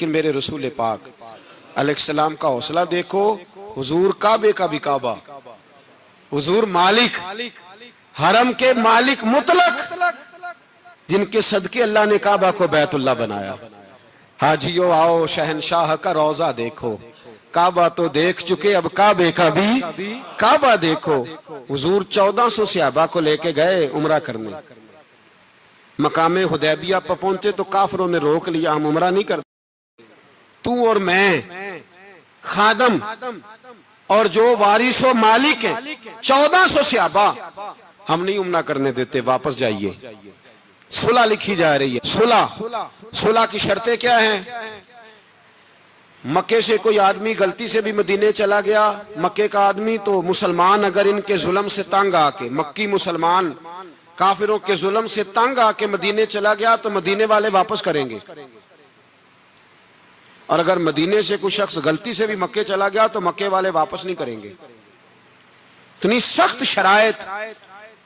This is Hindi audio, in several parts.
लेकिन मेरे रसूल पाक अलैहिस्सलाम का हौसला देखो। हुजूर काबे का भी काबा, हुजूर मालिक, हरम के मालिक मुतलक, जिनके सदके अल्लाह ने काबा को बैतुल्लाह बनाया। हाजियो आओ शहनशाह का रोजा देखो। काबा तो देख चुके, अब काबे का भी काबा देखो। हुजूर 1400 सहाबा को लेके गए उमरा करने। मकामे हुदैबिया पर पहुंचे तो काफिरों ने रोक लिया, हम उमरा नहीं करते। तू और मैं खादम और जो वारिसो मालिक है 1400 सहाबा, हम नहीं उमरा करने देते, वापस जाइए। सुलह लिखी जा रही है। सुलह की शर्तें क्या हैं? मक्के से कोई आदमी गलती से भी मदीने चला गया, मक्के का आदमी, तो मुसलमान अगर इनके जुल्म से तंग आके, मक्की मुसलमान काफिरों के जुल्म से तंग आके मदीने चला गया तो मदीने वाले वापस करेंगे। और अगर मदीने से कोई शख्स गलती से भी मक्के चला गया तो मक्के वाले वापस नहीं करेंगे। इतनी सख्त शरायत।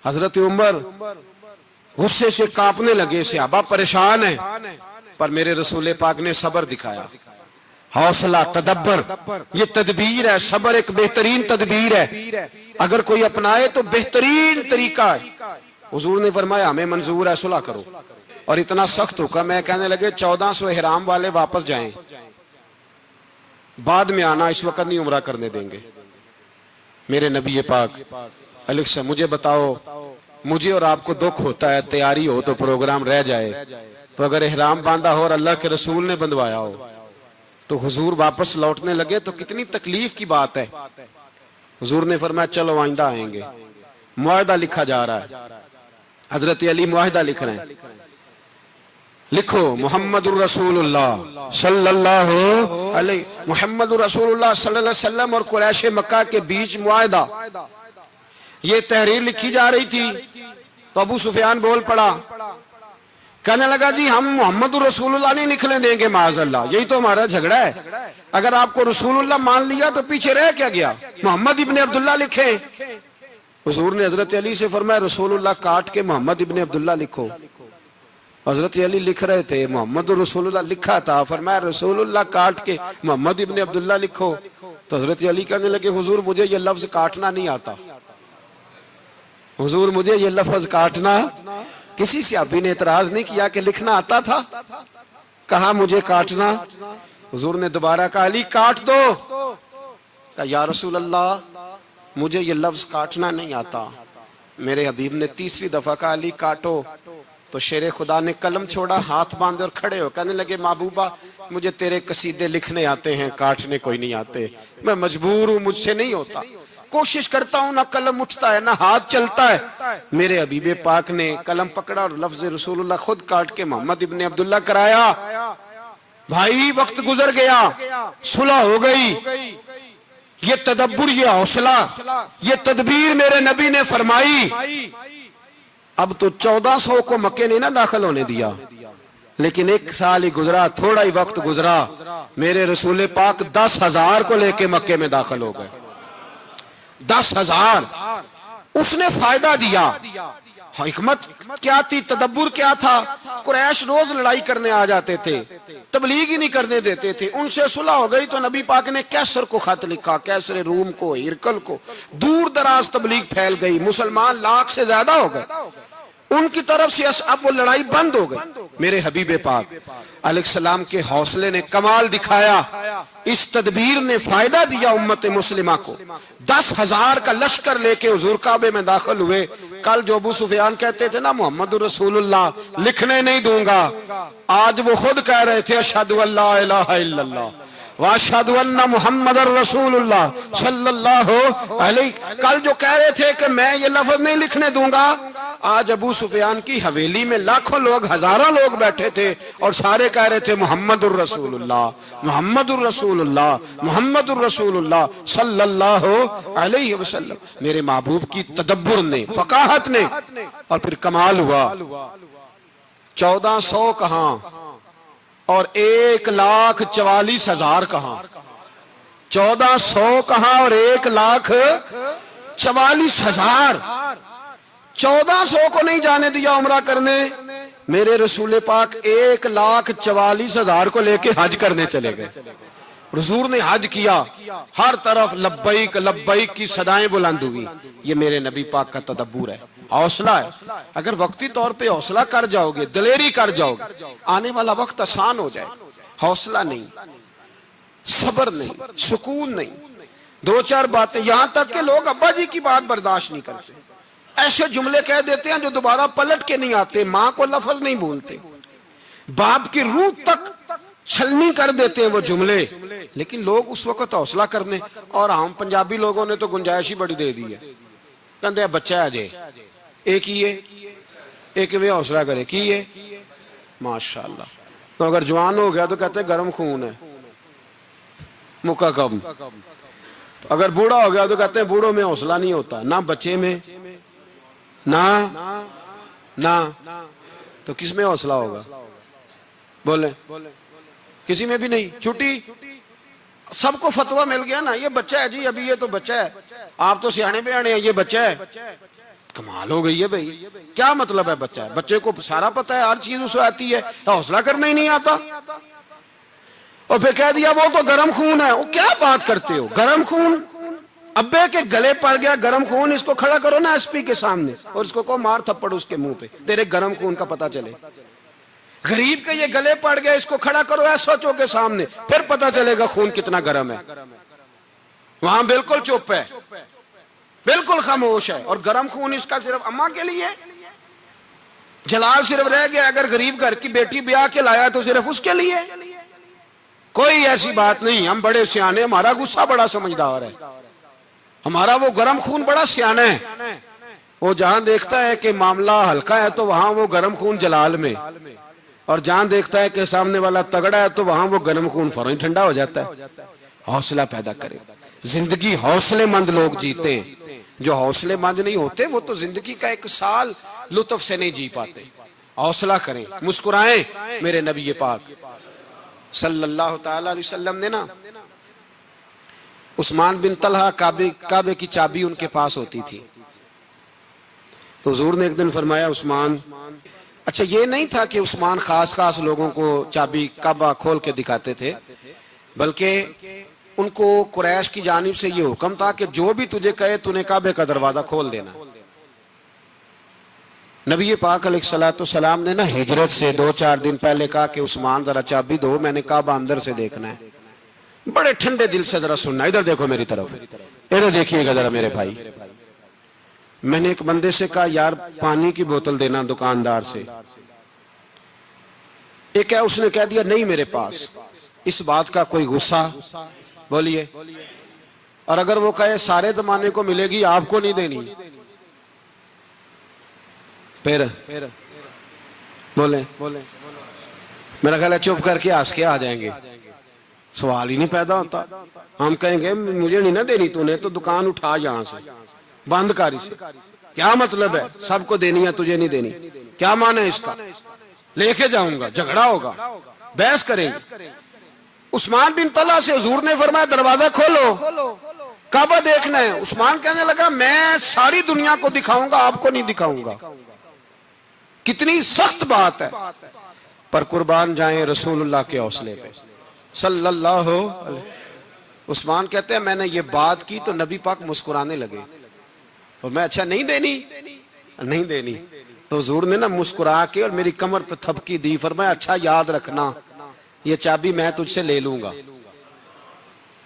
हजरत उमर गुस्से से कांपने लगे, सहाबा परेशान है, पर मेरे रसूल पाक ने सब्र दिखाया। हौसला, तदब्बर, ये तदबीर है। सब्र एक बेहतरीन तदबीर है, अगर कोई अपनाए तो बेहतरीन तरीका है। हुजूर ने फरमाया हमें मंजूर है, सुलह करो। और इतना सख्त हुक्म है, कहने लगे 1400 इहराम वाले वापस जाएं, बाद में आना, इस वक्त नहीं उमरा करने देंगे। मेरे नबी पाक अलैहिस्सलाम, मुझे बताओ, मुझे और आपको दुख होता है, तैयारी हो तो प्रोग्राम रह जाए, तो अगर इहराम बांधा हो और अल्लाह के रसूल ने बंधवाया हो तो हुजूर वापस लौटने लगे तो कितनी तकलीफ की बात है। हुजूर ने फरमाया चलो आइंदा आएंगे। मुआहदा लिखा जा रहा है, हजरत अली मुआहदा लिख रहे हैं। लिखो मुहम्मदुर रसूलुल्लाह सल्लल्लाहु अलैहि मुहम्मदुर रसूलुल्लाह सल्लल्लाहु अलैहि वसल्लम और कुरैश मक्का के बीच मुआहदा। ये तहरीर लिखी जा रही थी तो अबू सुफियान बोल पड़ा, कहने लगा जी हम मोहम्मद रसूलुल्लाह नहीं निकलने देंगे माज़अल्लाह, यही तो हमारा झगड़ा है। अगर आपको रसूलुल्लाह मान लिया तो पीछे रह क्या गया, मोहम्मद इब्ने अब्दुल्लाह लिखे। हुजूर ने हजरत अली से फरमाया रसूलुल्लाह काट के मोहम्मद इब्ने अब्दुल्लाह लिखो। हजरत अली लिख रहे थे, मोहम्मद रसूलुल्लाह लिखा था, फरमाया रसूलुल्लाह काट के मोहम्मद इब्ने अब्दुल्लाह लिखो। तो हजरत अली कहने लगे हुजूर मुझे ये लफ्ज काटना नहीं आता, हुजूर मुझे ये लफ्ज काटना। किसी सहाबी ने एतराज नहीं किया कि लिखना आता था, कहा मुझे काटना। हुजूर ने दोबारा कहा अली काट दो। कहा या रसूल अल्लाह मुझे ये लफ्ज काटना नहीं आता। मेरे हबीब ने तीसरी दफा कहा अली काटो। तो शेरे खुदा ने कलम छोड़ा, हाथ बांधे और खड़े हो कहने लगे महबूबा मुझे तेरे कसीदे लिखने आते हैं, काटने कोई नहीं आते, मैं मजबूर हूं, मुझसे नहीं होता। कोशिश करता हूं, ना कलम उठता है ना हाथ चलता है। मेरे हबीबे पाक ने कलम पकड़ा और लफ्ज रसूलुल्लाह खुद काट के मोहम्मद इब्ने अब्दुल्लाह कराया। भाई वक्त गुजर गया, सुलह हो गई। ये तदब्बुर, ये हौसला, ये तदबीर मेरे नबी ने फरमाई। अब तो 1400 को मक्के ने ना दाखिल होने दिया, लेकिन एक साल ही गुजरा, थोड़ा ही वक्त गुजरा, मेरे रसूल पाक 10,000 को लेके मक्के में दाखिल हो गए। 10,000 उसने फायदा दिया। हिकमत क्या थी, तदब्बुर क्या था? कुरैश रोज लड़ाई करने आ जाते थे, तबलीग ही नहीं करने देते थे। उनसे सुलह हो गई तो नबी पाक ने कैसर को खत लिखा, कैसर रूम को, हिरकल को, दूर दराज तबलीग फैल गई, मुसलमान 1,00,000 से ज्यादा हो गए। उनकी तरफ से अब वो लड़ाई बंद हो गई। मेरे हबीबे पाक अलैहिस्सलाम के हौसले ने कमाल दिखाया, इस तदबीर ने फायदा दिया उम्मत मुस्लिमा को। 10,000 का लश्कर लेके हुजूर काबे में दाखिल हुए। कल जो अबू सुफियान कहते थे ना मोहम्मद रसूलुल्लाह लिखने नहीं दूंगा, आज वो खुद कह रहे थे अशहदु अल्ला इलाहा इल्लल्लाह व अशहदु अन्ना मुहम्मदर रसूलुल्लाह सल्लल्लाहु अलैहि। कल जो कह रहे थे कि मैं ये लफ्ज नहीं लिखने दूंगा, आज अबू सुफियान की हवेली में लाखों लोग, हजारों लोग बैठे थे और सारे कह रहे थे मोहम्मदुर रसूलुल्लाह, मोहम्मदुर रसूलुल्लाह, मोहम्मदुर रसूलुल्लाह सल्लल्लाहु अलैहि वसल्लम। मेरे महबूब की तदब्बुर ने, फकाहत ने, और फिर कमाल हुआ। 1400 कहां और 1,44,000 कहां, 1400 कहां और 1,44,000। 1400 को नहीं जाने दिया उमरा करने, मेरे रसूल पाक 1,44,000 को लेके हज करने चले गए। रसूल ने हज किया, हर तरफ लब्बैक लब्बैक की सदाएं बुलंद हुई। ये मेरे नबी पाक का तदब्बुर है, हौसला है। अगर वक्ती तौर पे हौसला कर जाओगे, दिलेरी कर जाओगे, आने वाला वक्त आसान हो जाए। हौसला नहीं, सब्र नहीं, सुकून नहीं, दो चार बातें, यहां तक के लोग अब्बा जी की बात बर्दाश्त नहीं करते, ऐसे जुमले कह देते हैं जो दोबारा पलट के नहीं आते, मां को लफ्ज नहीं बोलते, बाप की रूह तक छलनी कर देते हैं वो जुमले। लेकिन लोग उस वक्त हौसला करने, और हम पंजाबी लोगों ने तो गुंजाइश ही बड़ी दे दी है, कहते बच्चा है जे एक ही है, एक वे हौसला करे की है माशाअल्लाह। तो अगर जवान हो गया तो कहते गर्म खून है, मुक्का कम। अगर बूढ़ा हो गया तो कहते हैं बूढ़ों में हौसला नहीं होता, ना बच्चे में ना तो किस में हौसला होगा? बोले किसी में भी नहीं। छुट्टी, सबको फतवा मिल गया ना, ये बच्चा है जी, अभी ये तो बच्चा है, आप तो सियाने बयाने हैं, ये बच्चा है। कमाल हो गई है भाई, क्या मतलब है बच्चा है? बच्चे को सारा पता है, हर चीज उसे आती है, हौसला करना ही नहीं आता। और फिर कह दिया वो तो गर्म खून है। वो क्या बात करते हो, गर्म खून? अब्बे के गले पड़ गया गर्म खून, इसको खड़ा करो ना एसपी के सामने और इसको को मार थप्पड़ उसके मुंह पे, तेरे गर्म खून का पता चले। गरीब के ये गले पड़ गया, इसको खड़ा करो एसओचओ के सामने, फिर पता चलेगा खून कितना गर्म है। वहां बिल्कुल चुप है, बिल्कुल खामोश है। और गर्म खून इसका सिर्फ अम्मा के लिए, जलाल सिर्फ रह गया अगर गरीब घर की बेटी ब्याह के लाया तो सिर्फ उसके लिए। कोई ऐसी बात नहीं, हम बड़े सियाने, हमारा गुस्सा बड़ा समझदार है, हमारा वो गर्म खून बड़ा सियाना है। वो जहां देखता है कि मामला हल्का है तो वहां वो गर्म खून जलाल में, और जहां देखता है कि सामने वाला तगड़ा है तो वहां वो गर्म खून फौरन ठंडा हो जाता है। हौसला पैदा करे, जिंदगी हौसलेमंद लोग जीते हैं। जो हौसलेमंद नहीं होते वो तो जिंदगी का एक साल लुत्फ से नहीं जी पाते। हौसला करें, मुस्कुराएं। मेरे नबी पाक सल्लल्लाहु ताला अलैहि वसल्लम ने ना, उस्मान बिन तलहा काबे की चाबी उनके पास होती थी, तो हुजूर ने एक दिन फरमाया उस्मान, अच्छा ये नहीं था कि उस्मान खास खास लोगों को चाबी काबा खोल के दिखाते थे, बल्कि उनको कुरैश की जानिब से ये हुक्म था कि जो भी तुझे कहे तूने काबे का दरवाजा खोल देना। नबी पाक अलैहिस्सलाम ने ना हिजरत से 2-4 दिन पहले कहा कि उस्मान जरा चाबी दो, मैंने काबा अंदर से देखना है। बड़े ठंडे दिल से जरा सुनना, इधर देखो मेरी तरफ, इधर देखिएगा जरा मेरे भाई। मैंने एक बंदे से कहा यार पानी की बोतल देना दुकानदार से, एक है उसने कह दिया नहीं मेरे पास। इस बात का कोई गुस्सा? बोलिए। और अगर वो कहे सारे जमाने को मिलेगी आपको नहीं देनी, फिर बोले मेरा ख्याल है चुप करके हंस के आ जाएंगे, सवाल ही नहीं पैदा होता। हम कहेंगे मुझे नहीं ना देनी तूने तो दुकान उठा यहां से, बंद कर इसे। क्या मतलब है सबको देनी है तुझे नहीं देनी? क्या माने इसका? लेके जाऊंगा, झगड़ा होगा, बहस करेंगे। उस्मान बिन तलहा से हुजूर ने फरमाया दरवाजा खोलो, काबा देखना है। उस्मान कहने लगा मैं सारी दुनिया को दिखाऊंगा, आपको नहीं दिखाऊंगा। कितनी सख्त बात है, पर कुर्बान जाएं रसूलुल्लाह के हौसले पे सल्लल्लाहु अलैहि। उस्मान कहते हैं मैंने ये बात की तो नबी पाक मुस्कुराने लगे, और मैं अच्छा नहीं देनी तो हुजूर ने ना मुस्कुरा के और मेरी कमर पे थपकी दी, फरमाया अच्छा याद रखना ये चाबी मैं तुझसे ले लूंगा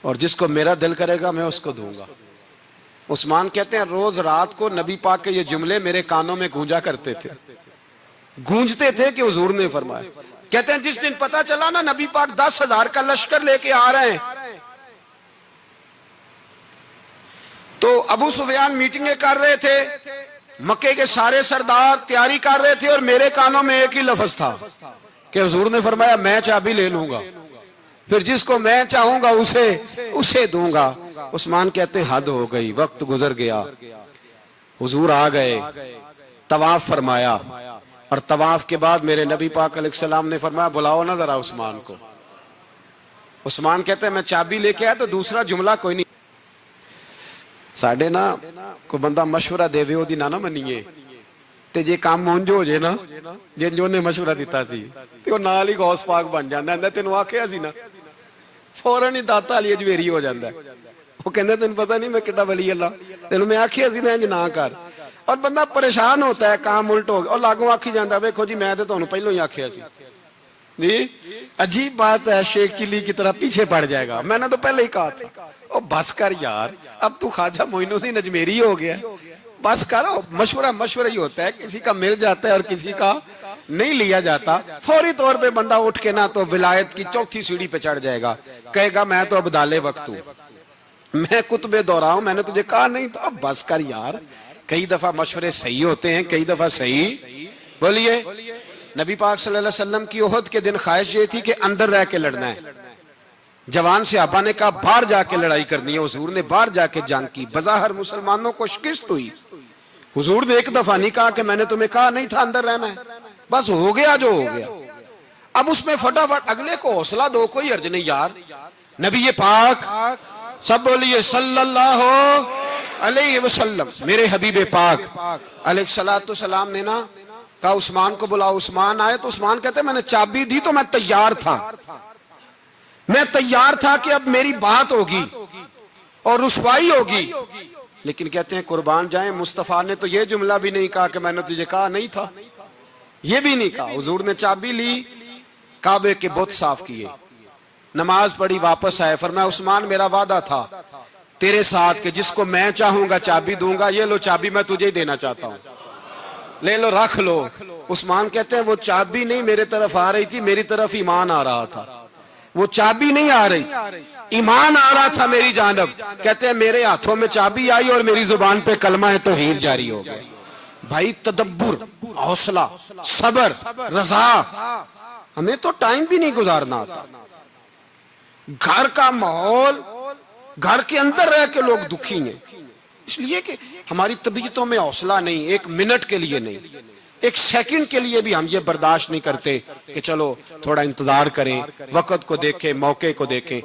और जिसको मेरा दिल करेगा मैं उसको दूंगा। उस्मान कहते हैं रोज रात को नबी पाक के ये जुमले मेरे कानों में गूंजा करते थे, गूंजते थे कि हुजूर ने फरमाया। कहते हैं जिस दिन पता चला ना नबी पाक 10,000 का लश्कर लेके आ रहे हैं, तो अबू सुफियान मीटिंगें कर रहे थे, मक्के के सारे सरदार तैयारी कर रहे थे, और मेरे कानों में एक ही लफ्ज था कि हुजूर ने फरमाया मैं चाबी ले लूंगा, फिर जिसको मैं चाहूंगा उसे दूंगा। उस्मान कहते हद हो गई, वक्त गुजर गया, हुजूर आ गए, तवाफ फरमाया, और तवाफ के बाद मेरे नबी पाक अलैहिस्सलाम ने फरमाया बुलाओ ना जरा उस्मान को। उस्मान कहते हैं मैं चाबी लेके आया तो दूसरा जुमला कोई नहीं। साढ़े ना कोई बंदा मशवरा देवे ओदी ना मनीए, ਤੇ ਜੇ ਕੰਮ ਉਂਝ ਹੋ ਜੇ ਨਾ ਜਿੰਜ ਉਹਨੇ ਮਸ਼ਵਰਾ ਦਿੱਤਾ ਸੀ ਤੇ ਉਹ ਨਾਲ ਹੀ ਗੌਸ ਪਾਕ ਬਣ ਜਾਂਦਾ। ਕਹਿੰਦਾ ਤੈਨੂੰ ਆਖਿਆ ਸੀ ਨਾ, ਫੌਰਨ ਹੀ ਦਾਤਾ ਅਲੀ ਅਜਵੇਰੀ ਹੋ ਜਾਂਦਾ। ਉਹ ਕਹਿੰਦਾ ਤੈਨੂੰ ਪਤਾ ਨਹੀਂ ਮੈਂ ਕਿੱਡਾ ਵਲੀ ਅੱਲਾ, ਤੈਨੂੰ ਮੈਂ ਆਖਿਆ ਸੀ ਨਾ ਇੰਜ ਨਾ ਕਰ। और बंदा परेशान होता है, काम उल्ट हो गया और लागू आखी जाता, वेखो जी मैं तो तुहानू पहलों ही आखिया सी जी। अजीब बात है, शेख चिल्ली की तरह पीछे पड़ जाएगा, मैंने तो पहले ही कहा था। ओ बस कर यार, अब तू ख्वाजा मोइनुद्दीन अजमेरी हो गया, बस करो। मशवरा मशवरा ही होता है, किसी का मिल जाता है और किसी का नहीं लिया जाता। फौरी तौर पे बंदा उठ के ना तो विलायत की चौथी सीढ़ी पे चढ़ जाएगा, कहेगा मैं तो अब्दाले वक्त हूं, मैं कुतबे दौरा हूं, मैंने तुझे कहा नहीं था। अब बस कर यार, कई दफा मशवरे सही होते हैं, कई दफा सही। बोलिए, नबी पाक सल्लल्लाहु अलैहि वसल्लम की ओहद के दिन ख्वाहिश ये थी कि अंदर रह के लड़ना है। जवान सहाबा ने कहा बाहर जाके लड़ाई करनी है। हुजूर ने बाहर जाके जंग की, बज़ाहिर मुसलमानों को शिकस्त हुई। हुजूर ने एक दफा नहीं कहा कि मैंने तुम्हें कहा नहीं था अंदर रहना है, बस हो गया जो हो गया। अब उसमें फटाफट अगले को हौसला दो, कोई अर्ज नहीं यार। नबी पाक, सब बोलिए सल्लल्लाहु अलैहि वसल्लम, मेरे हबीबे पाक अलैहिस्सलातु सलाम ने ना कहा उस्मान को बुलाओ। उस्मान आए तो उस्मान कहते मैंने चाबी दी तो मैं तैयार था, मैं तैयार था कि अब मेरी बात होगी और रुसवाई होगी। लेकिन कहते हैं कुर्बान जाए, मुस्तफा ने तो ये जुमला भी नहीं कहा कि मैंने तुझे कहा नहीं था, ये भी नहीं कहा। हुजूर ने चाबी ली, काबे के बुत साफ किए, नमाज पढ़ी, वापस आए। फरमाया उस्मान मेरा वादा था तेरे साथ कि जिसको मैं चाहूंगा चाबी दूंगा, ये लो चाबी मैं तुझे ही देना चाहता हूं, ले लो रख लो। उस्मान कहते हैं वो चाबी नहीं मेरे तरफ आ रही थी, मेरी तरफ ईमान आ रहा था। वो चाबी नहीं आ रही, ईमान आ रहा था मेरी जानब। कहते हैं मेरे हाथों में चाबी आई और मेरी जुबान पे कलमा है तौहीद जारी हो गया। भाई तदब्बुर, हौसला, सबर, रजा, हमें तो टाइम भी नहीं गुजारना आता। घर का माहौल, घर के अंदर रह के लोग दुखी हैं, इसलिए कि हमारी तबीयतों में हौसला नहीं, एक मिनट के लिए नहीं, एक सेकंड के लिए भी हम ये बर्दाश्त नहीं करते कि चलो थोड़ा इंतजार करें, वक्त को देखें, मौके को देखें।